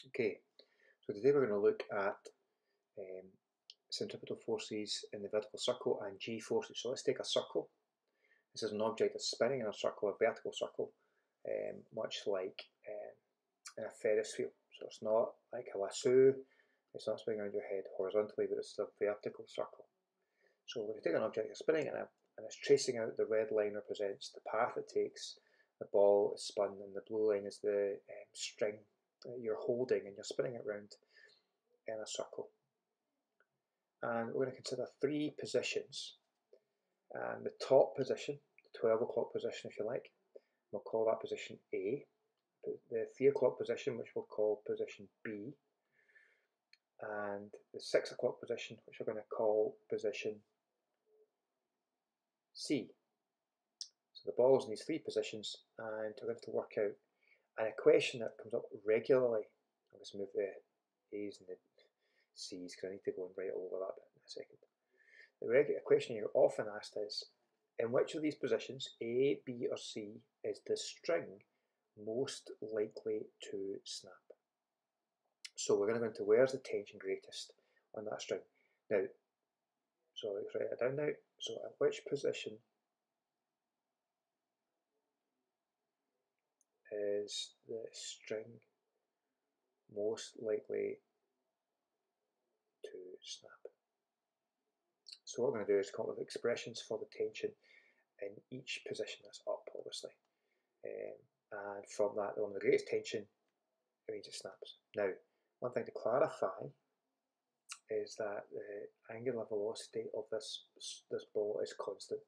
Okay, so today we're going to look at centripetal forces in the vertical circle and G forces. So let's take a circle. This is an object that's spinning in a circle, a vertical circle, much like in a Ferris wheel. So it's not like a lasso, it's not spinning around your head horizontally, but it's a vertical circle. So we're going to take an object that's spinning and it's tracing out the red line represents the path it takes, the ball is spun, and the blue line is the string that you're holding and you're spinning it around in a circle. And we're going to consider three positions. And the top position, the 12 o'clock position if you like, we'll call that position A. The 3 o'clock position, which we'll call position B. And the 6 o'clock position, which we're going to call position C. So the ball's in these three positions, and we're going to work out an equation that comes up regularly. I'll just move the A's and the C's because I need to go and write all over that bit in a second. The equation you're often asked is, in which of these positions, A, B or C, is the string most likely to snap? So we're going to go into where's the tension greatest on that string. Now, so let's write it down now. So at which position is the string most likely to snap? So what we're going to do is come up with expressions for the tension in each position that's up, obviously. And from that, the one with the greatest tension, it means it snaps. Now, one thing to clarify is that the angular velocity of this ball is constant.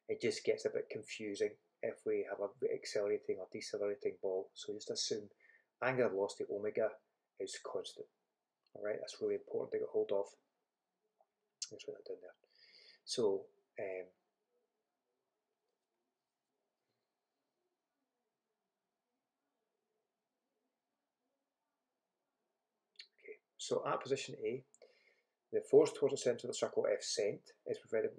It just gets a bit confusing if we have an accelerating or decelerating ball. So just assume angular velocity omega is constant. All right, that's really important to get hold of. Let's write that down there. So so at position A, the force towards the centre of the circle F cent is provided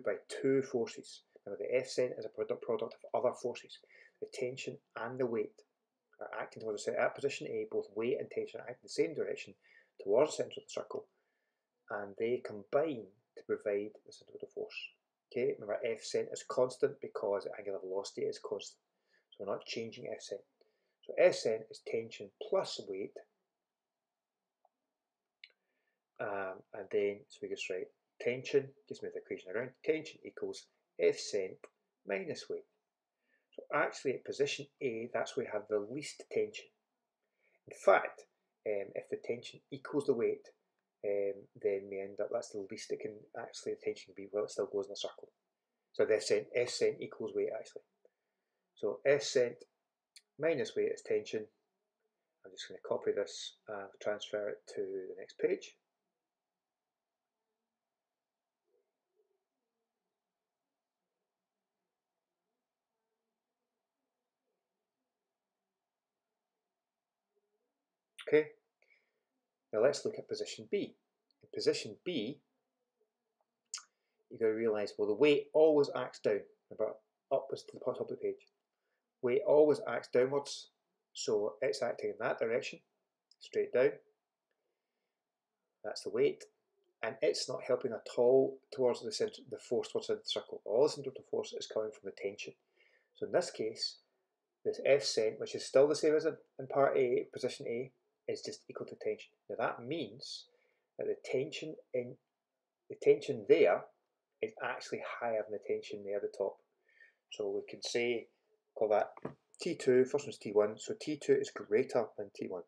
by two forces. Now the F cent is a product of other forces. The tension and the weight are acting towards the centre. At position A, both weight and tension are acting in the same direction towards the centre of the circle, and they combine to provide the centripetal force. Okay, remember F cent is constant because the angular velocity is constant. So we're not changing F cent. So F cent is tension plus weight. And then, so we just write tension, just move the equation around, tension equals F cent minus weight. So actually at position A, that's where we have the least tension. In fact, if the tension equals the weight, then we end up, that's the least it can, actually the tension can be, well, it still goes in a circle. So F cent equals weight actually. So F cent minus weight is tension. I'm just going to copy this and transfer it to the next page. Okay, now let's look at position B. In position B, you've got to realise, well, the weight always acts down, remember, upwards to the top of the page. Weight always acts downwards, so it's acting in that direction, straight down. That's the weight, and it's not helping at all towards the center, the force towards the circle. All the centripetal force is coming from the tension. So in this case, this F cent, which is still the same as in part A, position A, is just equal to tension. Now that means that the tension there is actually higher than the tension there at the top. So we can say, call that T2, first one's T1, so T2 is greater than T1.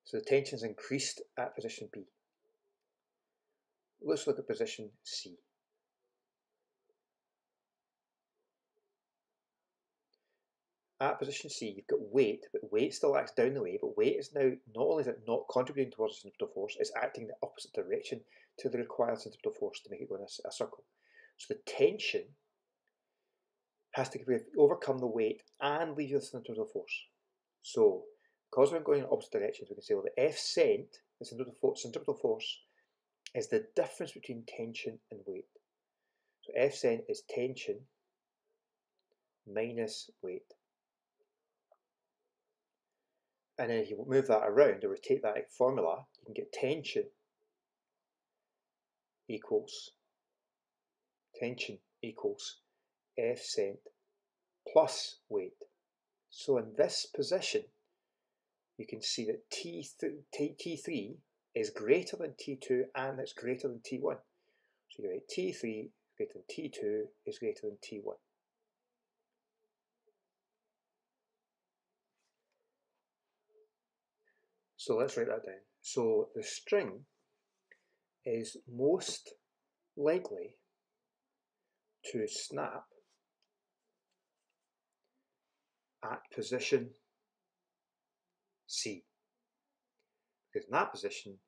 So the tension's increased at position B. Let's look at position C. At position C, you've got weight, but weight still acts down the way, but weight is now, not only is it not contributing towards the centripetal force, it's acting in the opposite direction to the required centripetal force to make it go in a circle. So the tension has to overcome the weight and leave you the centripetal force. So, because we're going in opposite directions, we can say, well, the F cent, the centripetal force, is the difference between tension and weight. So F cent is tension minus weight. And then if you move that around or rotate that formula, you can get tension equals F cent plus weight. So in this position, you can see that T3 is greater than T2 and it's greater than T1. So you get T3 greater than T2 is greater than T1. So let's write that down. So the string is most likely to snap at position C. Because in that position,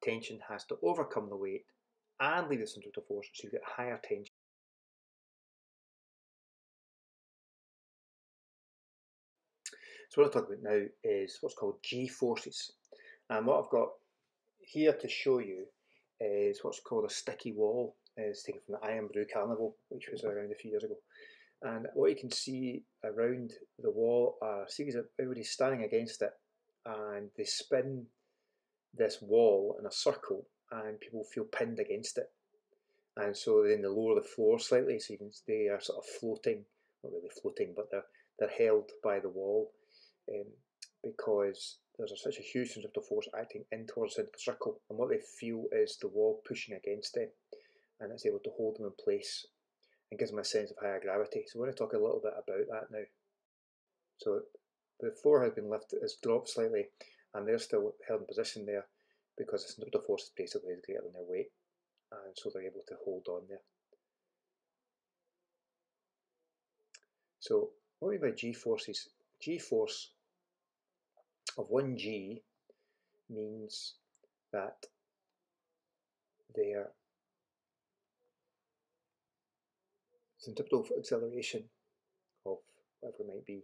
tension has to overcome the weight and leave the centripetal force, so you get higher tension. So what I'll talk about now is what's called G-forces. And what I've got here to show you is what's called a sticky wall. It's taken from the Irn-Bru Carnival, which was around a few years ago. And what you can see around the wall are a series of everybody standing against it, and they spin this wall in a circle, and people feel pinned against it. And so then they lower the floor slightly, so you can, they are sort of floating, not really floating, but they're held by the wall, because there's such a huge centripetal force acting in towards the circle, and what they feel is the wall pushing against them, and it's able to hold them in place and gives them a sense of higher gravity. So we're going to talk a little bit about that now. So the floor has been lifted, has dropped slightly, and they're still held in position there because the centripetal force is basically greater than their weight, and so they're able to hold on there. So what do we mean by G-forces? G-force of 1G means that their centripetal acceleration of whatever it might be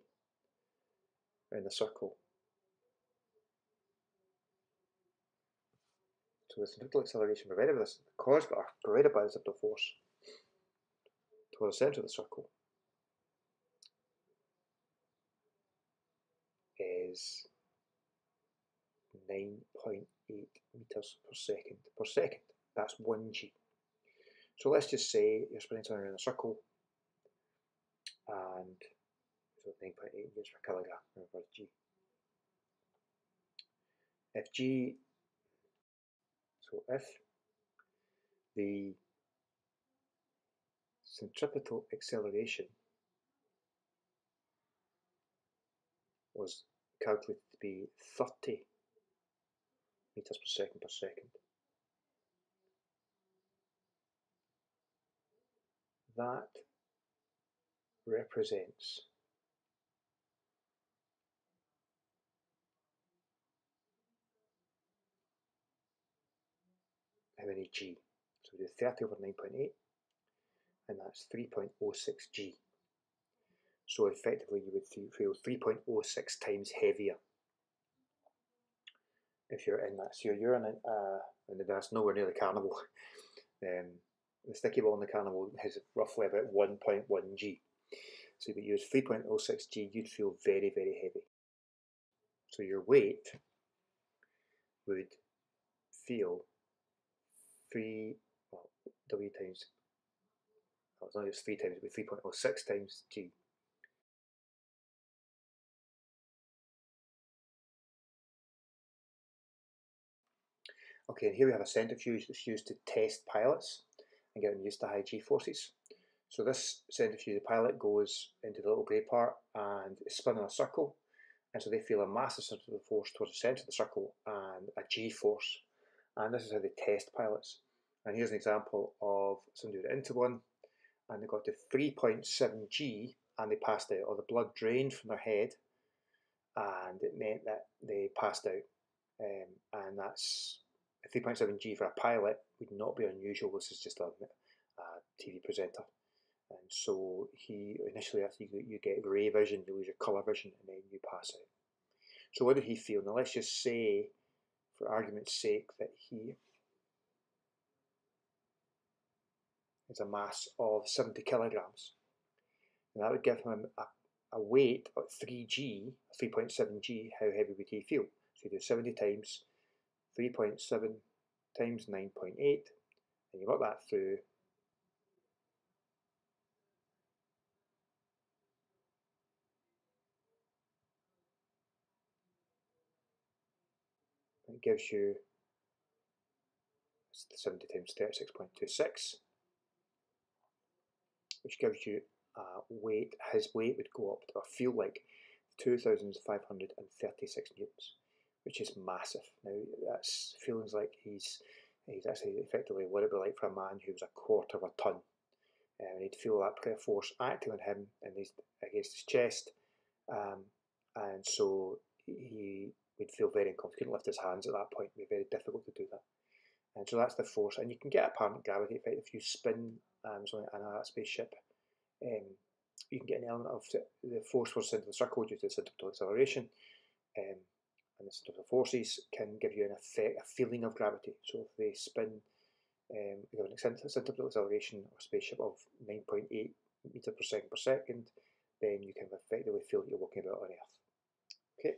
in the circle. So the centripetal acceleration provided by this, provided by the centripetal force towards the centre of the circle is 9.8 meters per second. That's 1G. So let's just say you're spinning something around a circle, and so 9.8 meters per kilogram, remember G. If G, so if the centripetal acceleration was calculated to be 30 meters per second, that represents how many G? So we do 30 over 9.8, and that's 3.06 G. So effectively you would feel 3.06 times heavier if you're in that. So you're in and that's nowhere near the Carnival. The sticky ball in the Carnival has roughly about 1.1 G. So if you use 3.06 G, you'd feel very, very heavy. So your weight would feel W times, well, it's not just 3 times, it would be 3.06 times G. Okay, and here we have a centrifuge that's used to test pilots and get them used to high G-forces. So this centrifuge, the pilot goes into the little grey part and is spun in a circle, and so they feel a massive centrifugal force towards the centre of the circle and a G-force. And this is how they test pilots. And here's an example of somebody who went into one and they got to 3.7 G and they passed out, or the blood drained from their head, and it meant that they passed out. And that's 3.7 G for a pilot would not be unusual. This is just a TV presenter. And so he initially, after you get grey vision, you lose your colour vision, and then you pass out. So what did he feel? Now let's just say, for argument's sake, that he is a mass of 70 kilograms. And that would give him a weight at 3g, 3.7g, how heavy would he feel? So you do 70 times 3.7 times 9.8, and you work that through. It gives you 70 times 36.26, which gives you a weight. His weight would go up to, I feel like, 2,536 newtons, which is massive. Now that's feelings like he's actually effectively what it would be like for a man who was a quarter of a ton, and he'd feel that kind of force acting on him and against his chest, and so he would feel very uncomfortable. Couldn't lift his hands at that point. It'd be very difficult to do that. And so that's the force, and you can get apparent gravity effect if you spin something in a spaceship. You can get an element of the force for the centre of the circle due to the centripetal acceleration, and the centripetal forces can give you an effect, a feeling of gravity. So if they spin, you have an centripetal acceleration of a spaceship of 9.8 meters per second, then you can effectively feel that you're walking about on Earth. Okay.